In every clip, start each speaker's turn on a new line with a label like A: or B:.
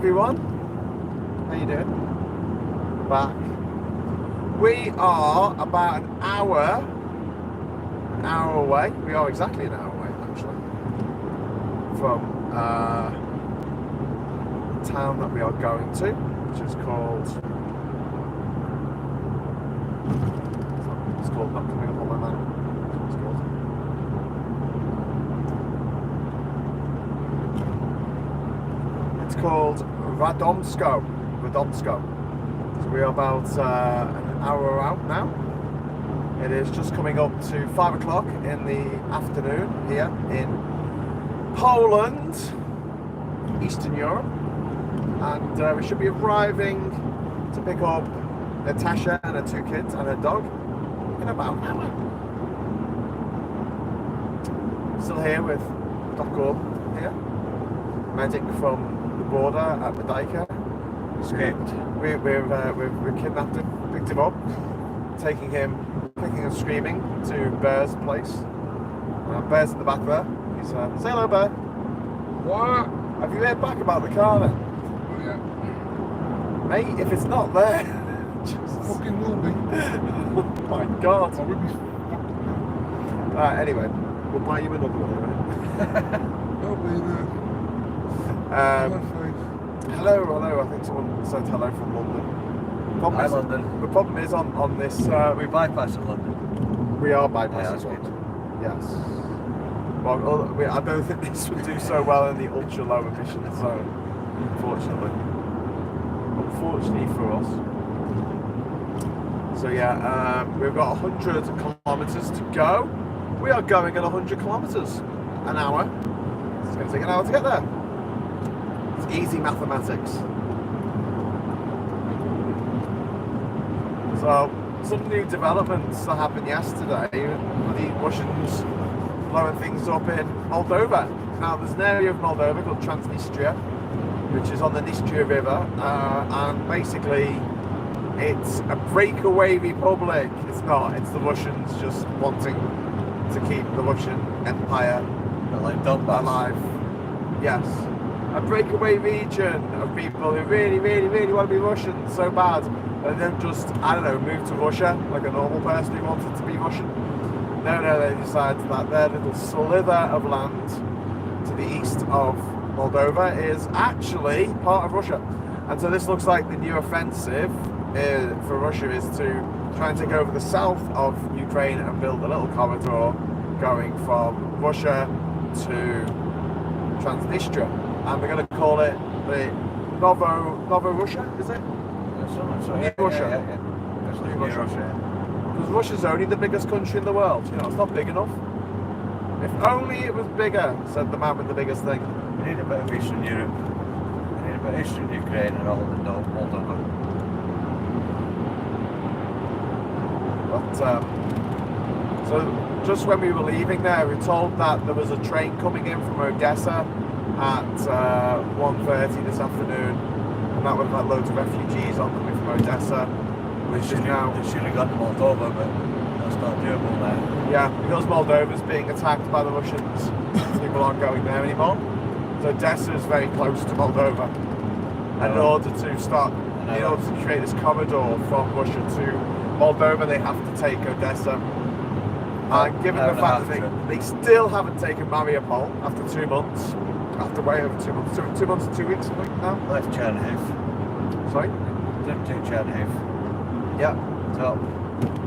A: everyone. How you doing? Back. We are about an hour away. We are exactly an hour away, actually, from the town that we are going to, which is called. It's called not coming up on my map. It's called Radomsko. So we are about an hour out now. It is just coming up to 5 o'clock in the afternoon here in Poland, Eastern Europe, and we should be arriving to pick up Natasha and her 2 kids and her dog in about an hour. Still here with Dr. here, medic from the border at Medika. We've kidnapped him, picked him up, taking him, kicking and screaming to Bear's place. Bear's in the back there. He's say hello, Bear.
B: What?
A: Have you heard back about the car then?
B: Oh, yeah.
A: Mate, if it's not there,
B: Fucking will be.
A: oh my God.
B: I will be.
A: Anyway, we'll buy you another one,
B: Don't be
A: right?
B: there.
A: Hello. I think someone said hello from London.
C: Hi, London.
A: The problem is on this.
C: We bypassed London.
A: We are
C: Yeah,
A: bypassing
C: that's good.
A: London. Yes. Well, I don't think this would do so well in the ultra low emission zone, unfortunately. Unfortunately for us. So yeah, we've got 100 kilometers to go. We are going at 100 kilometers an hour. It's going to take an hour to get there. It's easy mathematics. So, some new developments that happened yesterday. The Russians blowing things up in Moldova. Now, there's an area of Moldova called Transnistria, which is on the Nistria River, and basically it's a breakaway republic. It's not. It's the Russians just wanting to keep the Russian Empire
C: Like Donbass.
A: alive. Yes. A breakaway region of people who really want to be Russian so bad, and then just, I don't know, move to Russia like a normal person who wanted to be Russian. No, they decided that their little slither of land to the east of Moldova is actually part of Russia. And so this looks like the new offensive for Russia is to try and take over the south of Ukraine and build a little corridor going from Russia to Transnistria. And we're going to call it the Novo Russia, is it? New Russia.
C: Yeah. That's like New Russia.
A: Because Russia's only the biggest country in the world. You know, it's not big enough. If only it was bigger, said the man with the biggest thing.
C: We need a bit of Eastern Europe. We need a bit of Eastern Ukraine and all of Moldova.
A: But so just when we were leaving there, we were told that there was a train coming in from Odessa at 1:30 this afternoon, and that would have had loads of refugees on coming from Odessa, which is now.
C: They should have gone to Moldova, but that's not doable now.
A: Yeah, because Moldova's being attacked by the Russians, people aren't going there anymore. So Odessa is very close to Moldova, and in order to create this corridor from Russia to Moldova, they have to take Odessa. Given the fact that they still haven't taken Mariupol after 2 months. After way over 2 months, 2 months and 2 weeks, I think now.
C: Left Chernihiv.
A: Sorry?
C: Didn't take Chernihiv.
A: Yeah.
C: Top.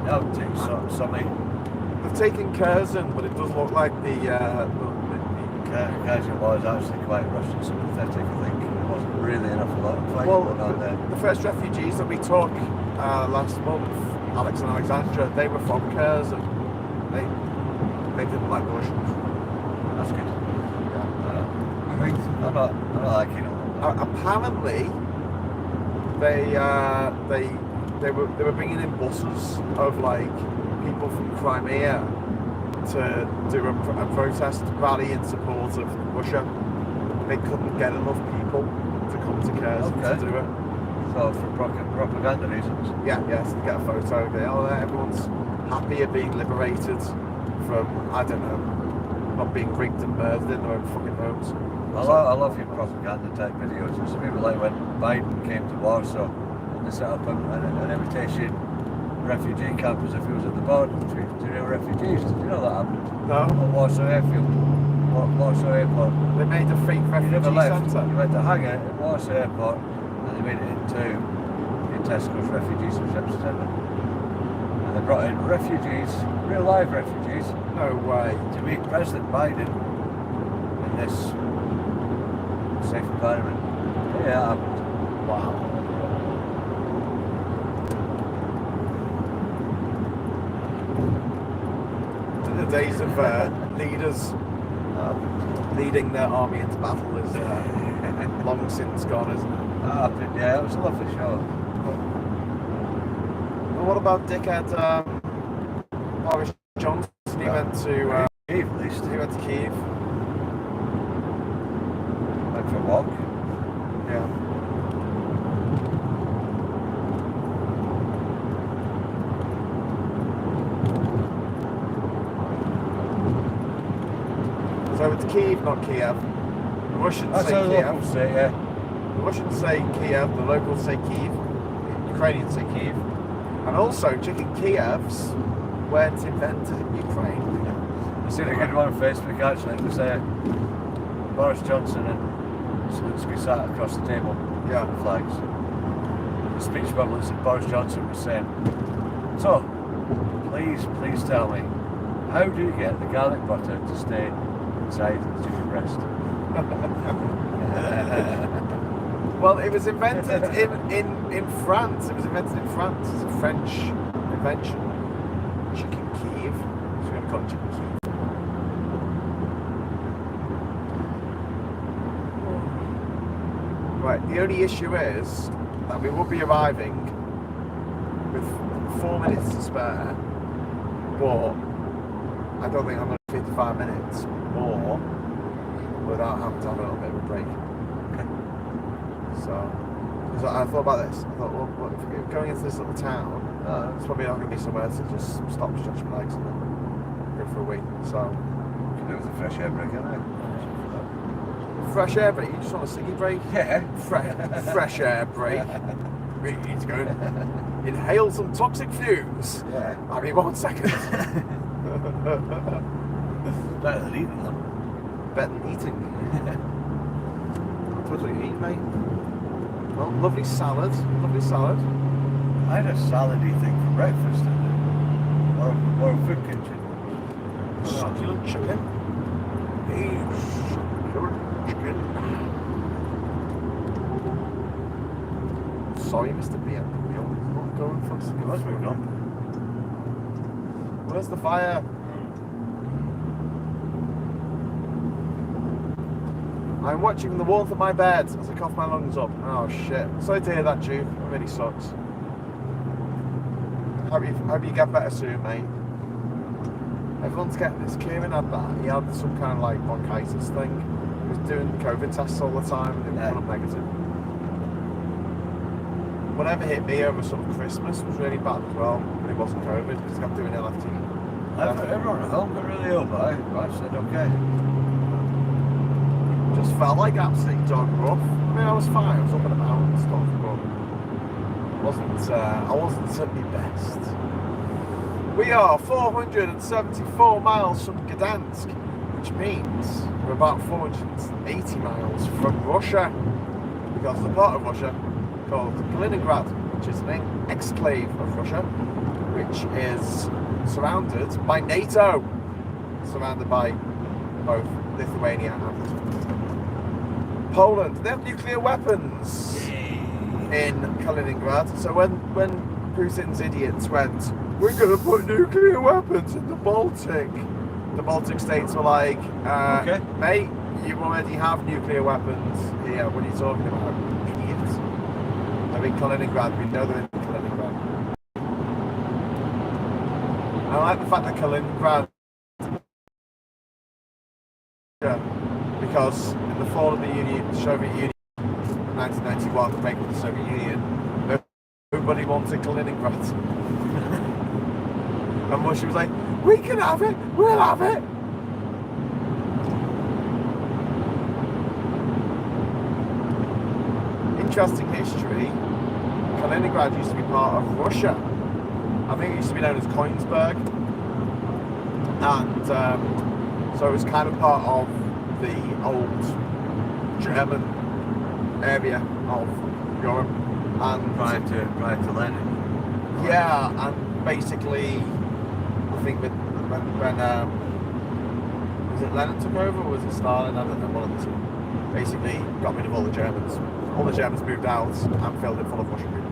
C: No, take Sumy.
A: They've taken Kherson, but it does look like the
C: Kherson was actually quite Russian sympathetic, I think. There wasn't really enough of that fight going on there.
A: The first refugees that we took last month, Alex and Alexandra, they were from Kherson. They didn't like Russians.
C: That's good.
A: Yeah.
C: I'm not liking it.
A: Apparently, they were bringing in buses of like people from Crimea to do a protest rally in support of Russia. They couldn't get enough people to come to Kherson to do it.
C: So for propaganda reasons.
A: Yeah, to get a photo. Everyone's happy at being liberated from, I don't know, not being raped and murdered in their own fucking homes.
C: I love your propaganda type videos. It's people like when Biden came to Warsaw, they set up an imitation refugee camp as if he was at the border between two real refugees. Did you know that happened?
A: No.
C: At Warsaw Airfield. Warsaw Airport.
A: They made a fake
C: You
A: refugee
C: never left.
A: centre.
C: You went to hang it at Warsaw Airport and they made it into the Tesco's Refugees Reception Centre. And they brought in refugees, real live refugees,
A: No way.
C: to meet President Biden in this safe environment. Yeah, it happened.
A: Wow. The days of leaders leading their army into battle is long since gone, isn't it?
C: Yeah, it was a lovely show.
A: Well, what about dickhead Boris Johnson? He went to
C: Kyiv, at least.
A: he went to Kyiv.
C: Went for a walk.
A: Yeah. So it's Kyiv, not Kiev. The Russians
C: That's
A: say
C: how the
A: Kiev.
C: locals say, yeah.
A: The Russians say Kiev, the locals say Kyiv, the Ukrainians say Kyiv. And also, chicken Kievs weren't invented in Ukraine.
C: I seen a good one on Facebook actually. It was Boris Johnson and Zelensky sat across the table,
A: Yeah.
C: flags. The speech bubble that Boris Johnson was saying, so, please tell me, how do you get the garlic butter to stay inside the chicken breast?
A: Well, it was invented in France. It was invented in France. It's a French invention. Chicken Kiev. So we're going to call it chicken Kiev. Right, the only issue is that we will be arriving with 4 minutes to spare, but I don't think I'm going to 55 minutes more without having to have a little bit of a break. So I thought about this. I thought, well, if we're going into this little town, it's probably not going to be somewhere to just stop, stretch my legs, and then go for a wee. So,
C: Can do with a fresh air break, can't
A: fresh air break. You just want a ciggy break?
C: Yeah.
A: Fresh air break. Really need to go and inhale some toxic fumes.
C: Yeah.
A: I mean, 1 second.
C: Better than eating them.
A: Better than eating. That's what you eat, mate. Well, lovely salad. Lovely salad.
C: I had a salady thing for breakfast, or a food kitchen.
A: Succulent chicken. Succulent chicken. Sorry, Mr. Beer. You're not going for us.
C: Let's move on.
A: Where's the fire? I'm watching from the warmth of my bed as I cough my lungs up. Oh shit. Sorry to hear that, Duke. It really sucks. Hope you get better soon, mate. Everyone's getting this. Kieran had that. He had some kind of like bronchitis thing. He was doing COVID tests all the time and they were negative. Whatever hit me over sort of Christmas was really bad as well, but it wasn't COVID because I kept doing LFT.
C: Everyone at home got really ill, but I said okay.
A: Just felt like absolute dog rough. I mean, I was fine. I was up and about and stuff, but I wasn't at my best. We are 474 miles from Gdansk, which means we're about 480 miles from Russia, because the part of Russia called Kaliningrad, which is an exclave of Russia, which is surrounded by NATO, surrounded by both Lithuania and Poland. They have nuclear weapons in Kaliningrad. So when Putin's idiots went, we're going to put nuclear weapons in the Baltic states were like,
C: Okay.
A: mate, you already have nuclear weapons here. What are you talking about, idiots? I mean, Kaliningrad, we know they're in Kaliningrad. I like the fact that Kaliningrad, because in the fall of the Soviet Union in 1991, the break of the Soviet Union, nobody wanted Kaliningrad. And Russia was like, we can have it, we'll have it. interesting history. Kaliningrad used to be part of Russia. I think it used to be known as Koenigsberg. And so it was kind of part of the old German area of Europe. And
C: Prior to Lenin.
A: yeah, and basically, I think when was it Lenin took over or was it Stalin? I don't know, one of the two. Basically, got rid of all the Germans. All the Germans moved out and filled it full of Russian people.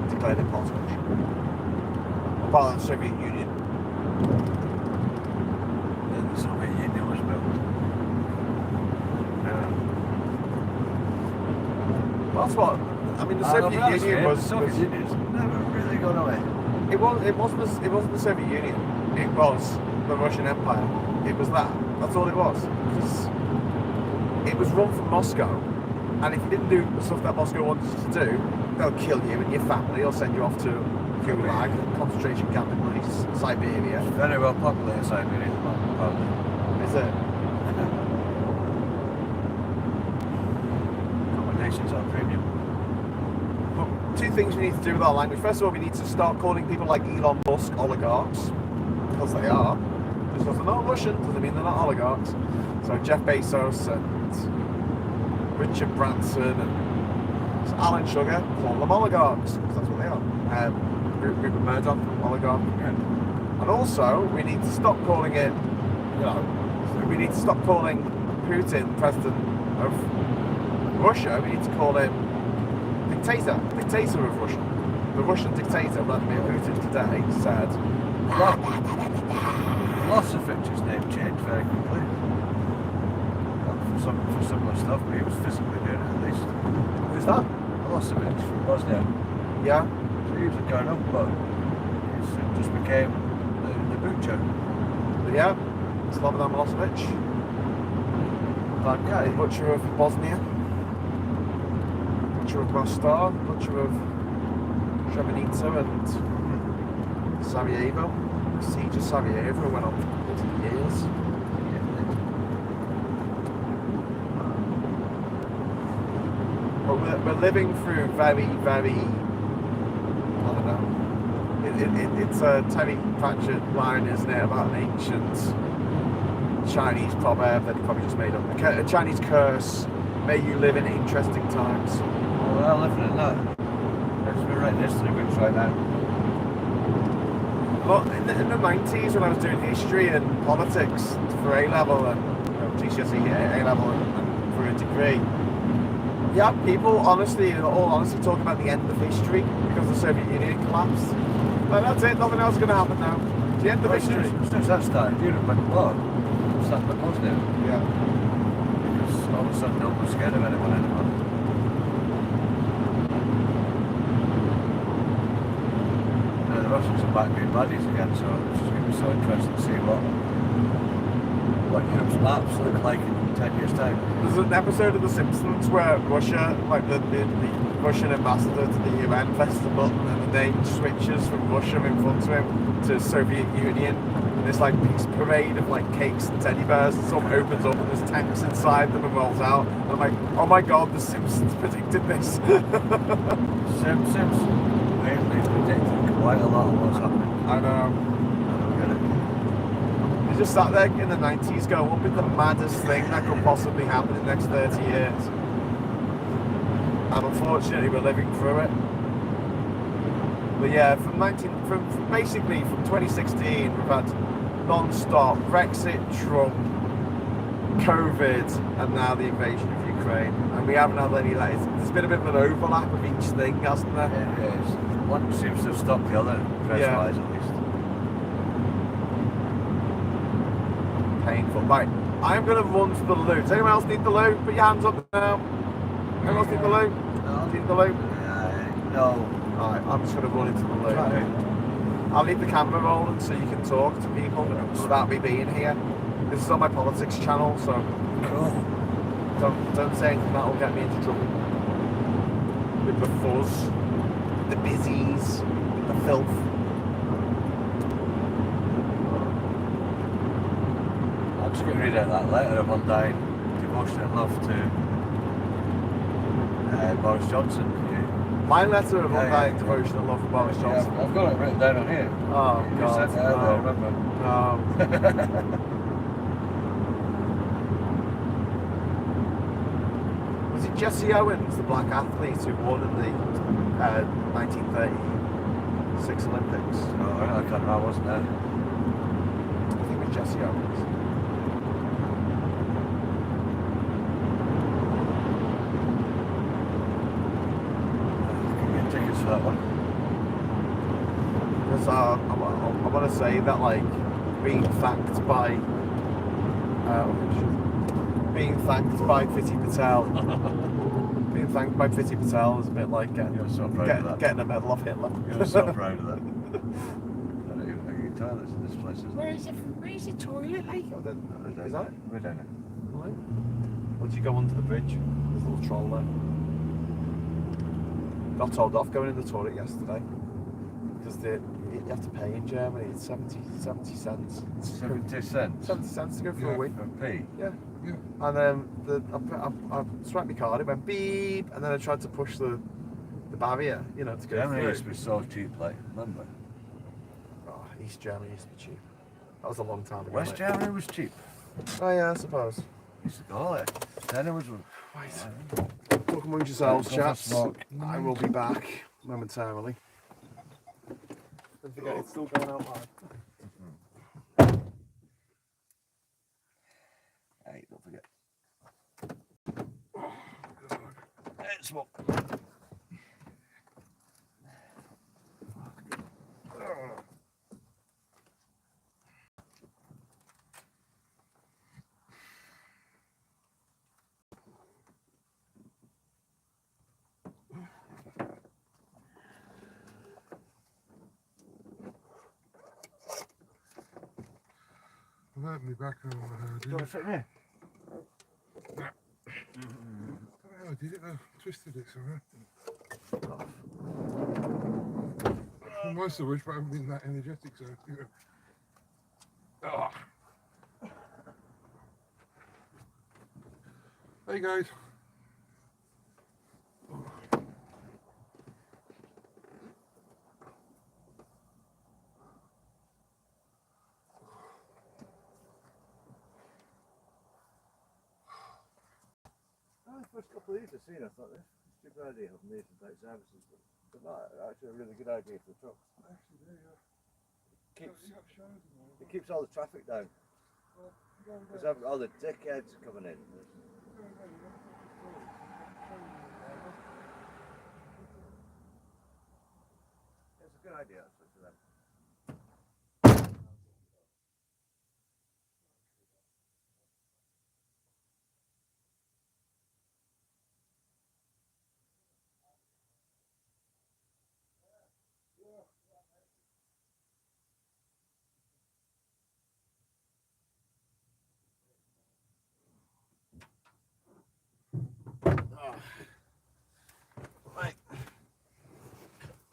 A: Declared it part of Russia. Part of the Soviet Union.
C: Then the Soviet Union was built.
A: Well, that's what I mean. The Soviet Union was.
C: The Soviet Union's never really gone away.
A: It wasn't the Soviet Union. It was the Russian Empire. It was that. That's all it was. It was run from Moscow, and if you didn't do the stuff that Moscow wanted you to do, they'll kill you and your family. They'll send you off to Gulag, concentration camp in Siberia.
C: It's very well populated Siberia, probably.
A: Is it?
C: Accommodations are premium.
A: But two things we need to do with our language. First of all, we need to start calling people like Elon Musk oligarchs, because they are. Just because they're not Russian doesn't mean they're not oligarchs. So Jeff Bezos and Richard Branson and Alan Sugar, call them oligarchs, because that's what they are. Rupert Murdoch, oligarch. Yeah. And also, we need to stop calling it, we need to stop calling Putin president of Russia. We need to call him dictator of Russia. The Russian dictator, Vladimir Putin, today said,
C: Milošević's name changed very quickly. For similar stuff, but he was physically doing it at least.
A: who's that?
C: Milošević from Bosnia.
A: Yeah.
C: So he was a colonel, but he just became the butcher.
A: But yeah, Slobodan Milošević.
C: Bad guy.
A: Butcher of Bosnia. Butcher of Mostar. Butcher of Srebrenica and Sarajevo. The siege of Sarajevo went on for years. But we're living through very, very, I don't know, it's a Terry Pratchett line, isn't it, about an ancient Chinese proverb that he probably just made up. A Chinese curse, may you live in interesting times.
C: Well, living in that. We're writing history books right now.
A: Well, in the 90s when I was doing history and politics for A-level and GCSE A-level and for a degree, yeah, people honestly, in all honesty, talk about the end of history because the Soviet Union collapsed. But that's it, nothing else is going to happen now. It's the end of history.
C: Since that started, Europe went war. Started the positive.
A: Yeah.
C: Because all of a sudden no one's scared of anyone anymore. Now the Russians are back being baddies again, so it's just going to be so interesting to see what Europe's maps look like in 10 years' time.
A: There's an episode of The Simpsons where Russia, like the Russian ambassador to the UN, presses the button and the name switches from Russia in front of him to Soviet Union. And this like peace parade of like cakes and teddy bears and stuff opens up and there's tanks inside them and rolls out. And I'm like, oh my god, The Simpsons predicted this.
C: Simpsons weirdly predicted quite a lot of what's happening.
A: I know.
C: I don't get it.
A: They just sat there in the 90s going, what would be the maddest thing that could possibly happen in the next 30 years? And unfortunately, we're living through it. But yeah, from basically from 2016, we've had non-stop Brexit, Trump, COVID, and now the invasion of Ukraine. And we haven't had any, like, there's been a bit of an overlap of each thing, hasn't there?
C: It is. One seems to have stopped the other, press-wise at least.
A: Painful. Right, I'm going to run to the loo. Does anyone else need the loo? Put your hands up now. Anyone else need the loo?
C: No.
A: Need the loo?
C: No.
A: Alright, I'm just going to run into the loo.
C: Right.
A: I'll leave the camera rolling so you can talk to people without me being here. This is on my politics channel, so
C: Cool.
A: don't say anything that will get me into trouble. With the fuzz, the busies, the filth.
C: I'm just going to read out that letter of undying devotion and love to Boris Johnson.
A: My letter of
C: Yeah,
A: undying
C: yeah.
A: devotion and love for Boris Johnson.
C: I've got it written down on here.
A: Oh,
C: You
A: God.
C: sent it out there, remember?
A: No. Was it Jesse Owens, the black athlete who won in the 1936 Olympics?
C: Oh, I can't remember, I wasn't there.
A: I think it was Jesse Owens.
C: Can get tickets for that one.
A: Because I want to say that, like, being thanked by Priti Patel, being thanked by Priti Patel is a bit like
C: You're so proud of that.
A: getting a medal off Hitler.
C: You're so proud of that. I don't even think you toilets in this place, is there?
A: Where's the toilet, like? Is that it?
C: We're down it.
A: Right. Once you go under the bridge, there's a little troll there. Got told off going in the toilet yesterday because you have to pay in Germany. It's 70 cents.
C: 70 cents?
A: 70 cents to go for a week.
C: For pee?
A: Yeah.
B: Yeah.
A: And I swiped my card, it went beep, and then I tried to push the barrier, you know, to go
C: Germany
A: through.
C: used to be so cheap, like, remember?
A: Oh, East Germany used to be cheap. That was a long time ago.
C: West
A: mate.
C: Germany was cheap.
A: Oh yeah, I suppose.
C: Used to go there. Then it was.
A: Right. Talk among yourselves,
C: Go for a
A: chaps.
C: smoke.
A: I will be back momentarily. Don't forget, it's still going out live.
C: Hey, don't forget. Hey, smoke.
B: I'm hurting me back and all I heard.
C: Do you want to sit here?
B: I don't know how I did it, I twisted it somehow. Most of which I haven't been that energetic, so you know. Ah. Hey guys.
C: The first couple of these I've seen, I thought this is a stupid idea of nation type services, but not actually a really good idea for the trucks.
B: Actually, there you
C: Keeps,
B: go.
C: it keeps all the traffic down. Because all the dickheads coming in. It's a good idea actually for them.
A: Right.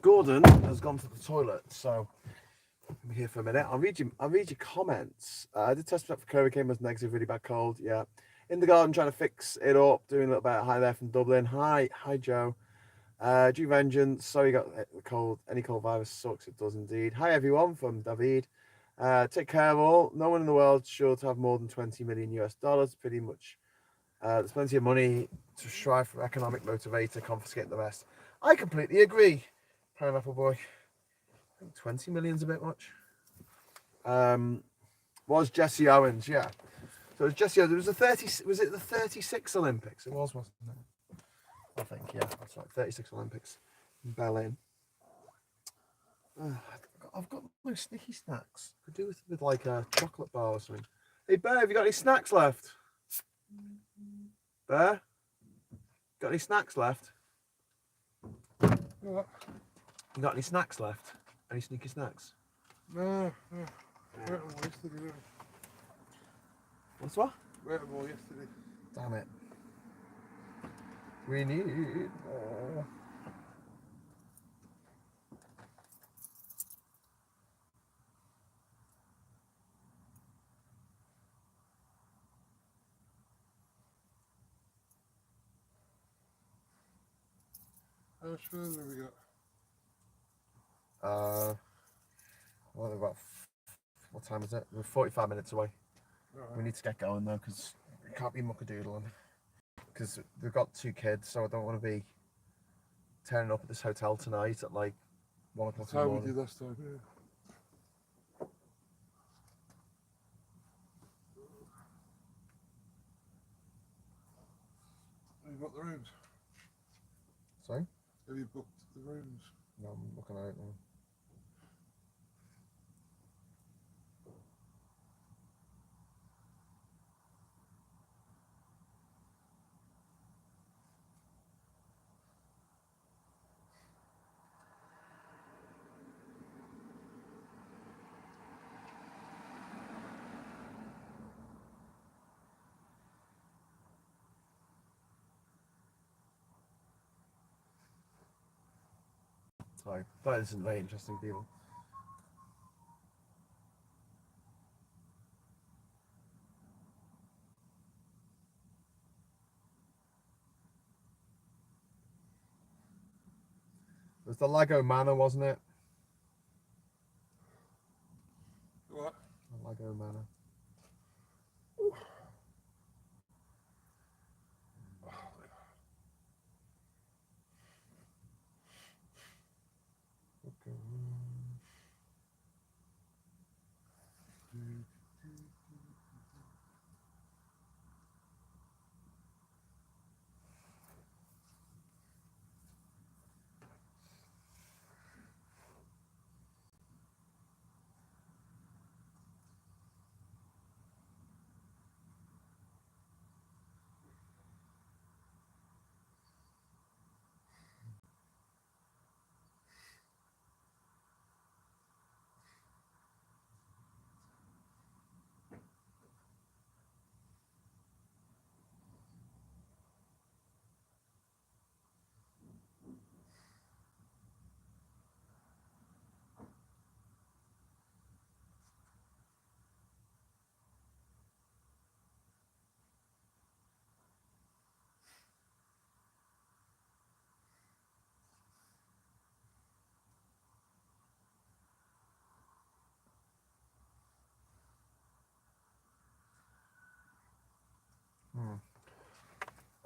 A: Gordon has gone to the toilet, so I'm here for a minute. I'll read your comments. I did test for COVID, came as negative, really bad cold. Yeah. In the garden trying to fix it up, doing a little bit. Hi there from Dublin. Hi Joe. Due vengeance. Sorry you got the cold. Any cold virus sucks, it does indeed. Hi everyone from David. Take care of all. No one in the world should have more than 20 million US dollars. Pretty much. There's plenty of money to strive for economic motivator, confiscate the rest. I completely agree, Pineapple Boy. I think 20 million's a bit much. Was Jesse Owens, yeah. So it was Jesse Owens. It was was it the 36 Olympics? It was, wasn't it? I think, yeah, that's right. 36 Olympics in Berlin. I've got no sneaky snacks. Could do with like a chocolate bar or something. Hey Bear, have you got any snacks left? Bear? Got any snacks left?
B: What?
A: You got any snacks left? Any sneaky snacks?
B: No. Wait them all yesterday.
A: What's what?
B: Wait them all yesterday.
A: Damn it. We need more.
B: How much further have we got?
A: Well, what time is it? We're 45 minutes away.
B: Right.
A: We need to get going though, because we can't be muckadoodling. Because we've got 2 kids, so I don't want to be turning up at this hotel tonight at like 1 o'clock
B: That's
A: in the
B: how we
A: morning.
B: did last time, yeah. Have you got the rooms?
A: Sorry?
B: Have you booked the rooms?
A: No, I'm looking at it now. Sorry, that isn't very interesting, people. It was the Lego Manor, wasn't it?
B: What?
A: The Lego Manor. Okay.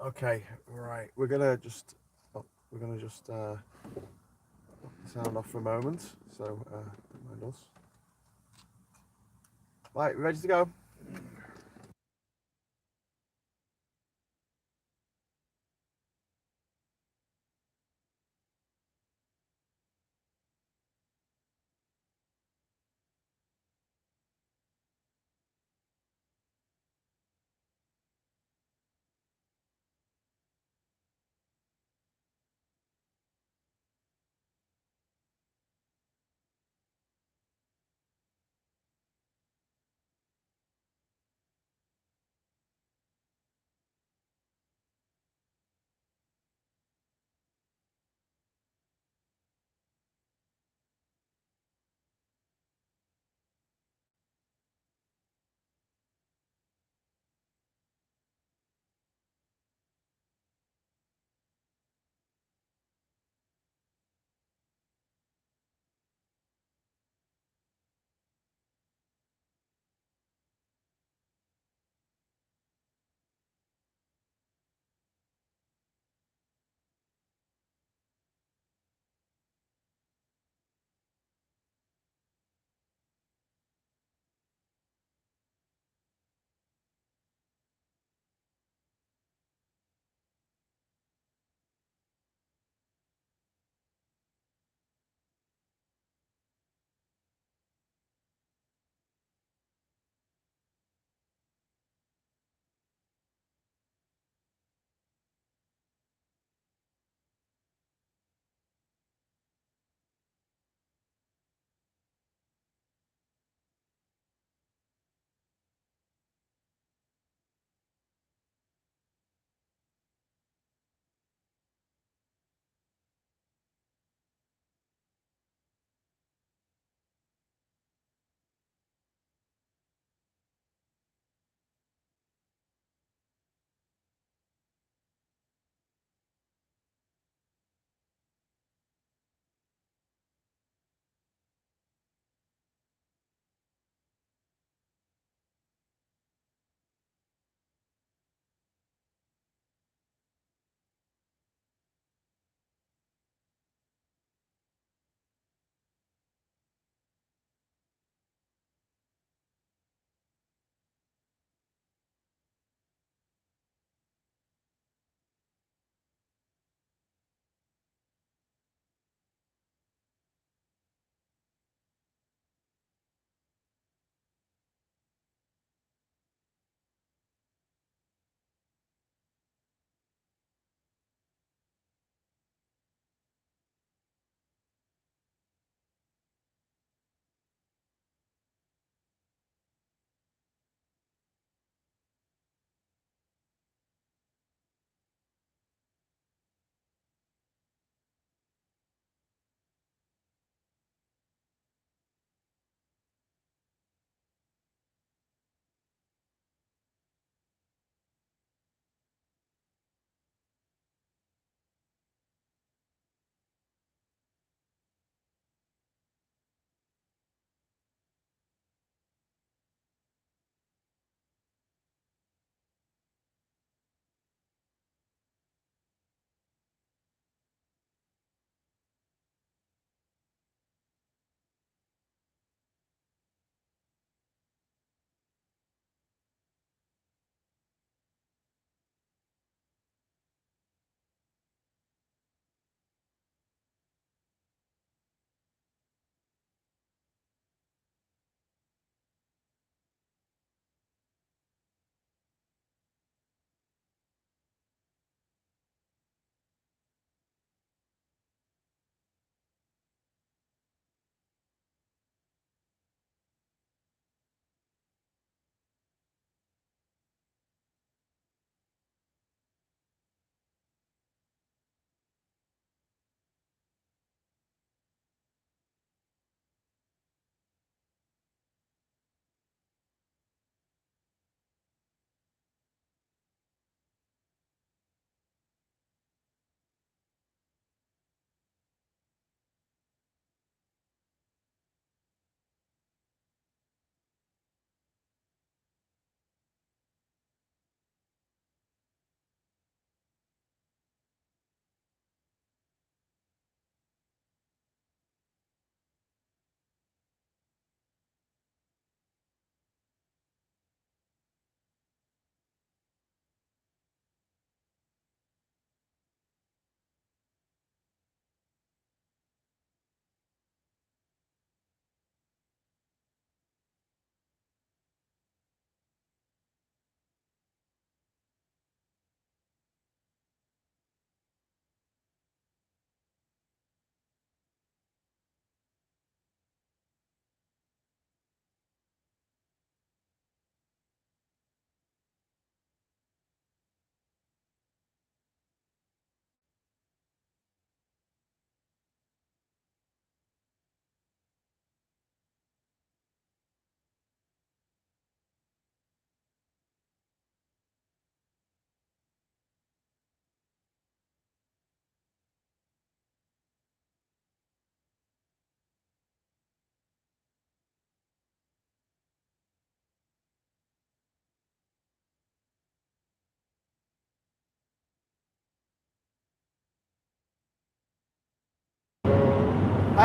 A: Okay, right. We're gonna just sound off for a moment. So don't mind us. Right, we ready to go?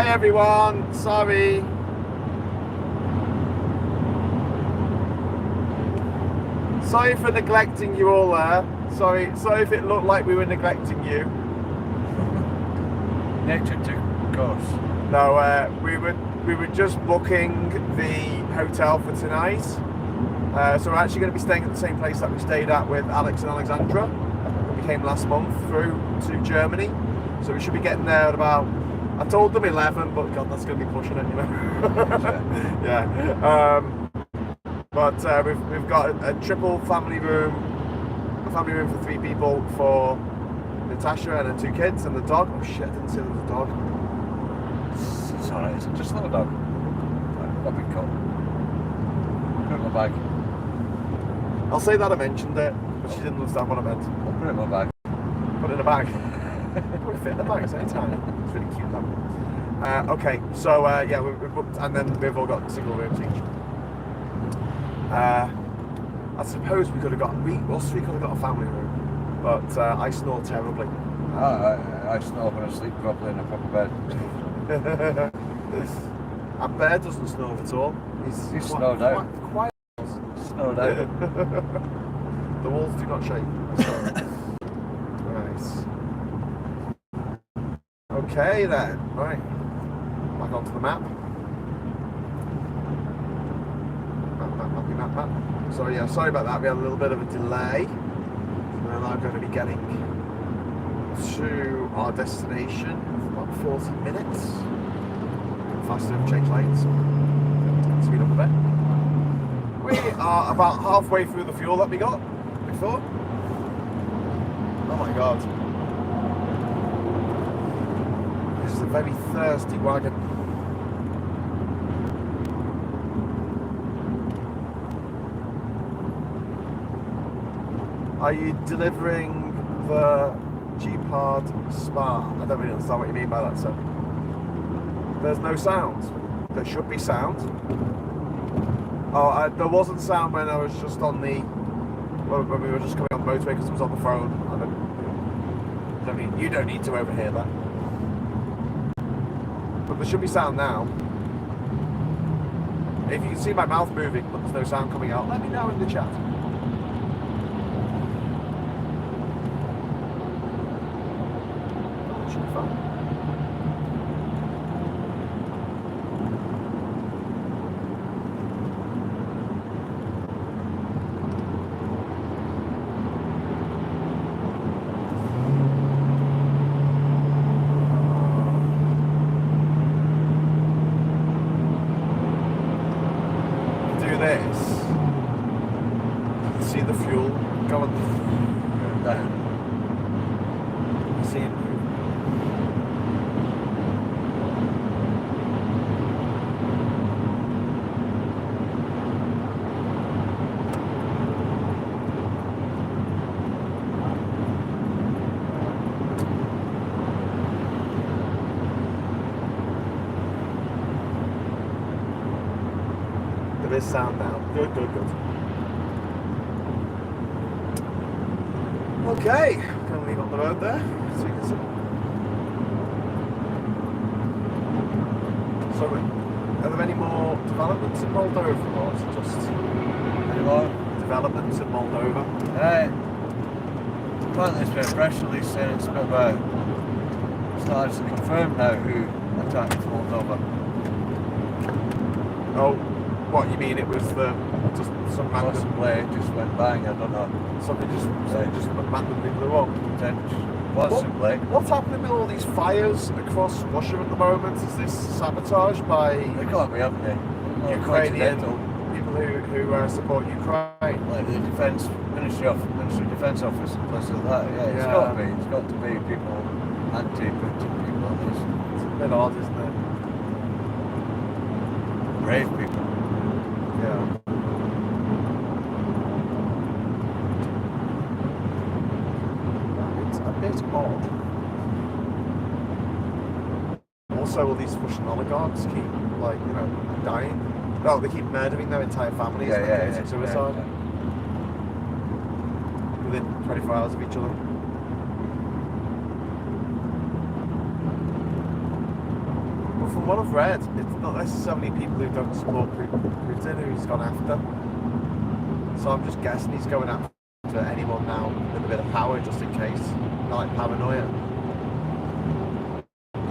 A: Hi everyone, sorry. Sorry for neglecting you all there. Sorry if it looked like we were neglecting you.
C: Nature took course.
A: No, we were just booking the hotel for tonight. So we're actually going to be staying at the same place that we stayed at with Alex and Alexandra. We came last month through to Germany. So we should be getting there at about, I told them 11, but God, that's going to be pushing it, you know. Yeah. But we've got a triple family room, a family room for 3 people for Natasha and her 2 kids and the dog. Oh shit, I didn't say there was a dog.
C: It's alright, it's just a little dog. That'd be cool. Put it in my bag.
A: I'll say that I mentioned it, but she didn't understand what I meant.
C: I'll put it in my bag.
A: Put it in a bag. It would fit in the bag at any time. It's really cute that. Okay, so yeah, we booked, and then we've all got single rooms each. I suppose we could have got, us 3 could have got a family room, but I snore terribly.
C: I snore when I sleep properly in a proper bed.
A: And Bear doesn't snore at all.
C: He's snored out.
A: Quite.
C: Snored out.
A: The walls do not shake. Nice. Okay then, right. Back onto the map. Map. So yeah, sorry about that. We had a little bit of a delay. We're now going to be getting to our destination in about 40 minutes. Faster, change lanes. Speed up a bit. We are about halfway through the fuel that we got before. Oh my god. This is a very thirsty wagon. Are you delivering the G-Pod Spa? I don't really understand what you mean by that, sir. There's no sound. There should be sound. Oh, there wasn't sound when I was just on the... when we were just coming on the motorway because it was on the phone. You don't need to overhear that. But there should be sound now. If you can see my mouth moving but there's no sound coming out, let me know in the chat. That should be fun. There is sound now. Good. Okay, going to leave on the road there, so you can see. So, are there any more developments in Moldova, or is it just
C: Any more?
A: developments in Moldova?
C: Apparently there's been a press release saying it's largely confirmed now who attacked Moldova.
A: Oh, what you mean? It was just some random
C: Possibly just went bang, I don't know.
A: something just randomly blew up.
C: Possibly.
A: What's happening with all these fires across Russia at the moment? Is this sabotage by
C: They can't be, haven't they?
A: Ukrainian people who support Ukraine?
C: Like the Ministry of Defence Office and places like that. Yeah, it's got to be. It's got to be people, anti-Putin people at least.
A: It's a bit odd, isn't it?
C: Brave people.
A: Yeah. It's a bit odd. Also, all these Russian oligarchs keep, like, you know, dying. Oh, they keep murdering their entire families.
C: Yeah.
A: Suicide. Within 24 hours of each other. from what I've read, it's not necessarily people who don't support Putin who he's gone after. So I'm just guessing he's going after anyone now with a bit of power, just in case. Not like paranoia.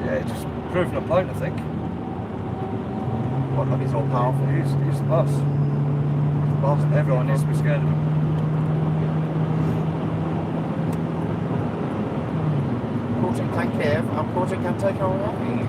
C: Yeah, just proving a point, I think.
A: What, that he's all powerful?
C: He's the boss.
A: He's the boss.
C: Everyone needs to be scared of him.
A: Putin can give, and Putin can take away.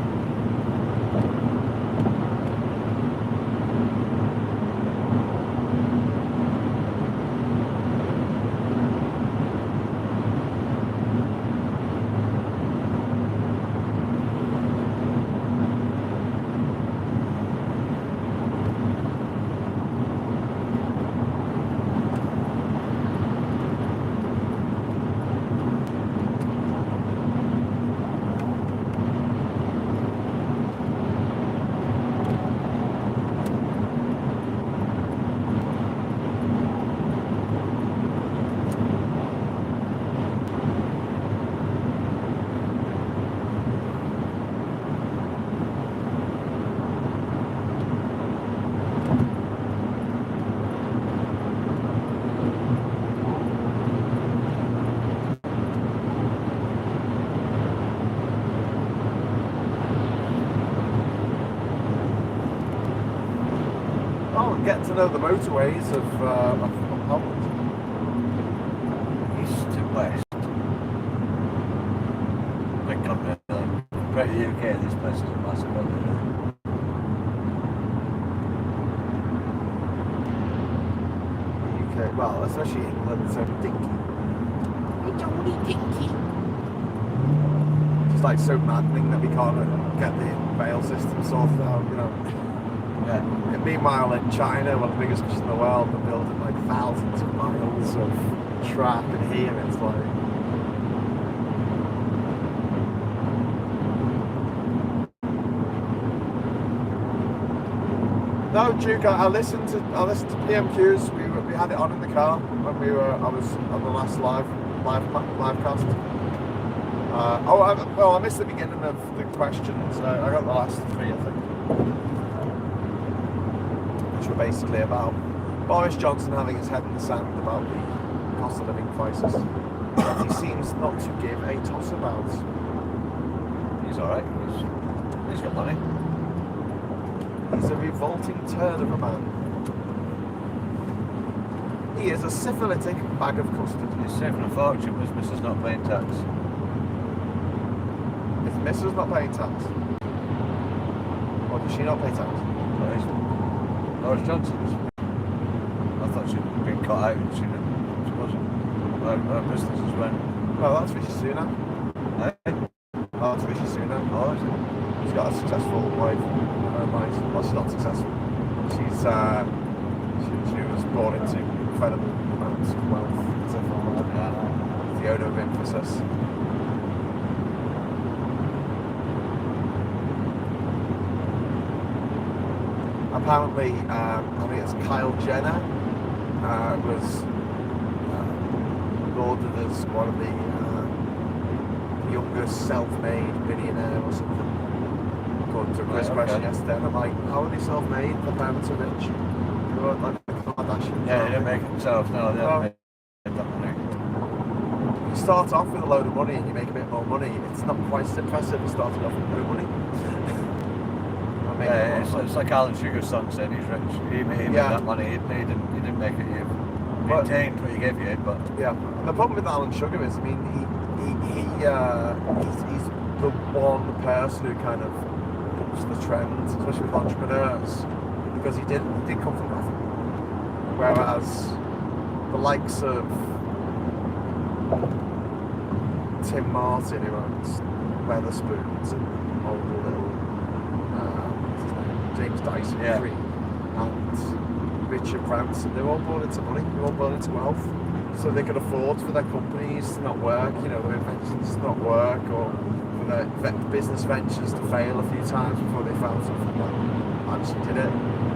A: Get to know the motorways of Holland.
C: East to west. Big country. Compared to the UK, this place is a massive country.
A: UK, well, especially England, it's so dinky. It's only dinky. It's like so maddening that we can't get the rail system sorted out, you know.
C: Yeah.
A: And meanwhile, in China, one of the biggest countries in the world, they're building like thousands of miles of track, and here it's like. No, Duke. I listened to PMQs. We had it on in the car when I was on the last live cast. I missed the beginning of the questions. I got the last three, I think, which were basically about Boris Johnson having his head in the sand about the cost of living crisis. That he seems not to give a toss about.
C: He's alright. He's got money.
A: He's a revolting turd of a man. He is a syphilitic bag of custard.
C: He's saving a fortune with Mrs. not paying tax.
A: Is Mrs. not paying tax? Or does she not pay tax?
C: Boris Johnson's. I thought she'd been cut out and she wasn't. Her businesses went.
A: Well, that's Rishi Sunak.
C: Eh?
A: Oh, that's Rishi Sunak.
C: Oh, is it?
A: He's got a successful wife. Well, she's not successful. She was born into incredible amounts of wealth. So far, the owner of Emphasis. Apparently, I think it's Kyle Jenner was lauded as one of the youngest self-made billionaire or something. According to a quiz question yesterday, and I'm like, how are they self-made? The parents are rich. They were like the Kardashians.
C: Yeah, they didn't make it themselves. No, they haven't made that money.
A: You start off with a load of money and you make a bit more money. It's not quite as impressive as starting off with no money.
C: Yeah, it's like Alan Sugar's son said, he's rich. He made that money. He didn't make it. He maintained what he gave you, but
A: yeah. And the problem with Alan Sugar is, I mean, he's the one person who kind of puts the trends, especially with entrepreneurs, because he did come from nothing. Whereas the likes of Tim Martin, who owns Weatherspoons and all the little James Dyson Tree and Richard Branson, they're all born into money, they're all born into wealth, so they can afford for their companies to not work, you know, their inventions to not work, or for their business ventures to fail a few times before they found something that actually did it.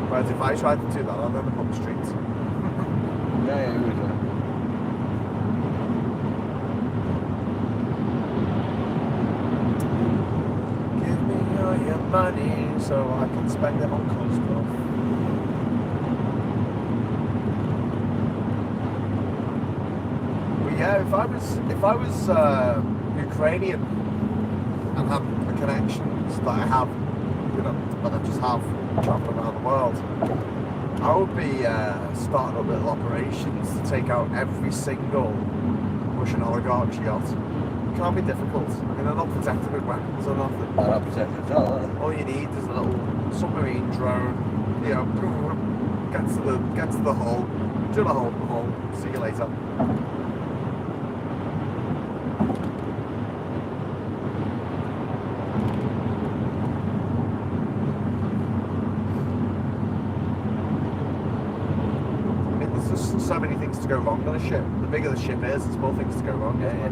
A: Whereas if I tried to do that, I'd end up on the streets.
C: yeah, you would.
A: Give me all your money so I can spend it on cool stuff. But yeah, if I was Ukrainian and had the connections that I have, you know, that I just have traveling around the world, I would be starting up little operations to take out every single Russian oligarch's yacht. It can't be difficult. I mean, they're not protected with weapons or nothing.
C: They're not protected at all, are they?
A: All you need is a little submarine drone, you know, get to the hull, drill a hole in the hull, see you later. There's just so many things to go wrong on a ship. The bigger the ship is, there's more things to go wrong.
C: Yeah, yeah.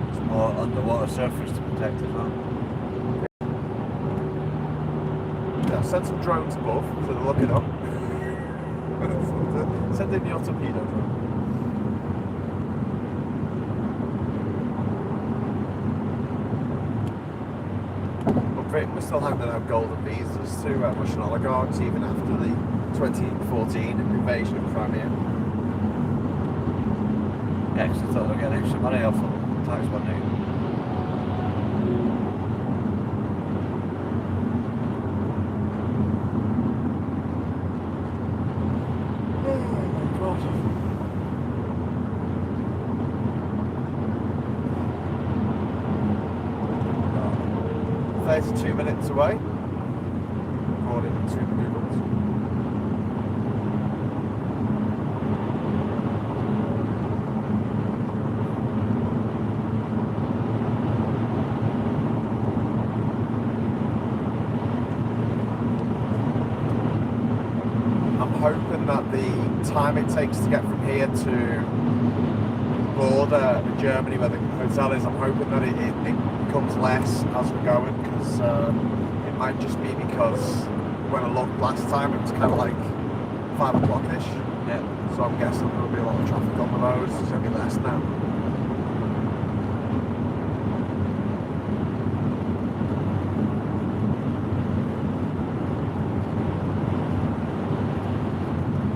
C: It's more underwater surface to protect as well.
A: Yeah, send some drones above so they're looking up. Send in your torpedo drone. But Britain was still handing out golden visas to Russian oligarchs even after the 2014 invasion of Crimea.
C: Yeah, because I thought they were getting extra money off them. Tax money.
A: Oh my God. 32 minutes away, according to the Googles. I'm hoping that the time it takes to get from here to border in Germany where the hotel is, I'm hoping that it becomes less as we're going, because it might just be because when I looked last time it was kind of like 5 o'clock-ish.
C: Yeah.
A: So I'm guessing there'll be a lot of traffic on the roads. There's going to be less now.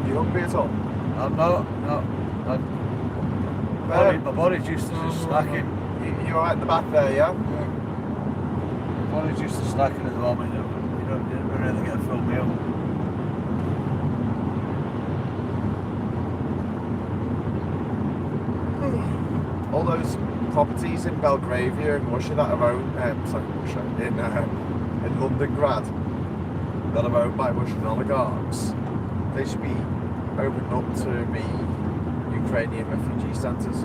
A: You hungry at all?
C: I'm not. My body's used to just snacking.
A: You alright in the back there, yeah?
C: My body's used to snacking at the moment. You don't really get a full meal.
A: All those properties in Belgravia and Russia that are owned, in Londongrad, that are owned by Russian oligarchs, they should be opened up to be Ukrainian refugee centres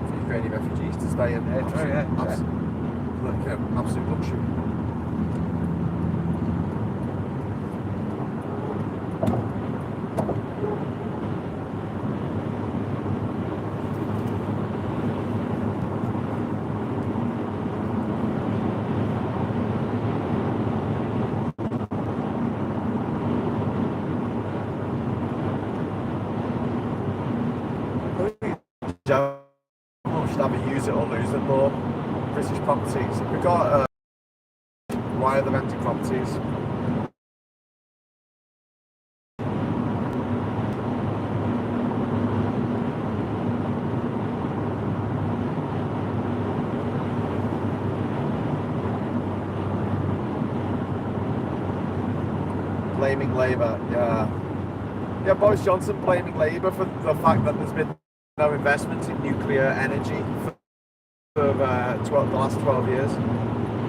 A: for Ukrainian refugees to stay in. Absolute luxury. Should have a use it or lose it law. British properties. We've got why are the rented properties? Blaming Labour, yeah. Yeah, Boris Johnson blaming Labour for the fact that there's been no investment in nuclear energy for the last 12 years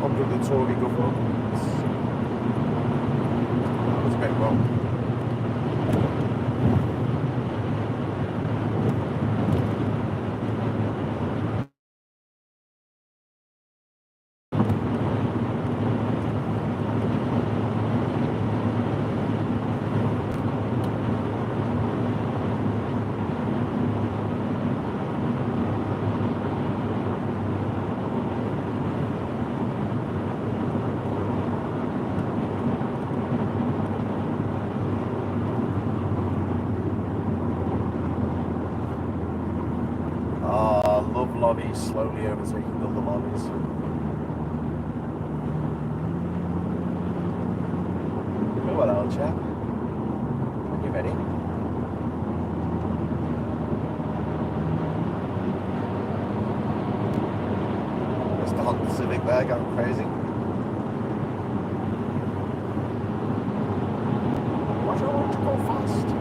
A: under the Tory government. That was a bit wrong. Lorries slowly overtaking other lorries. well, old chap. When you're ready. There's the Honda Civic there going crazy. Why do I want to go fast?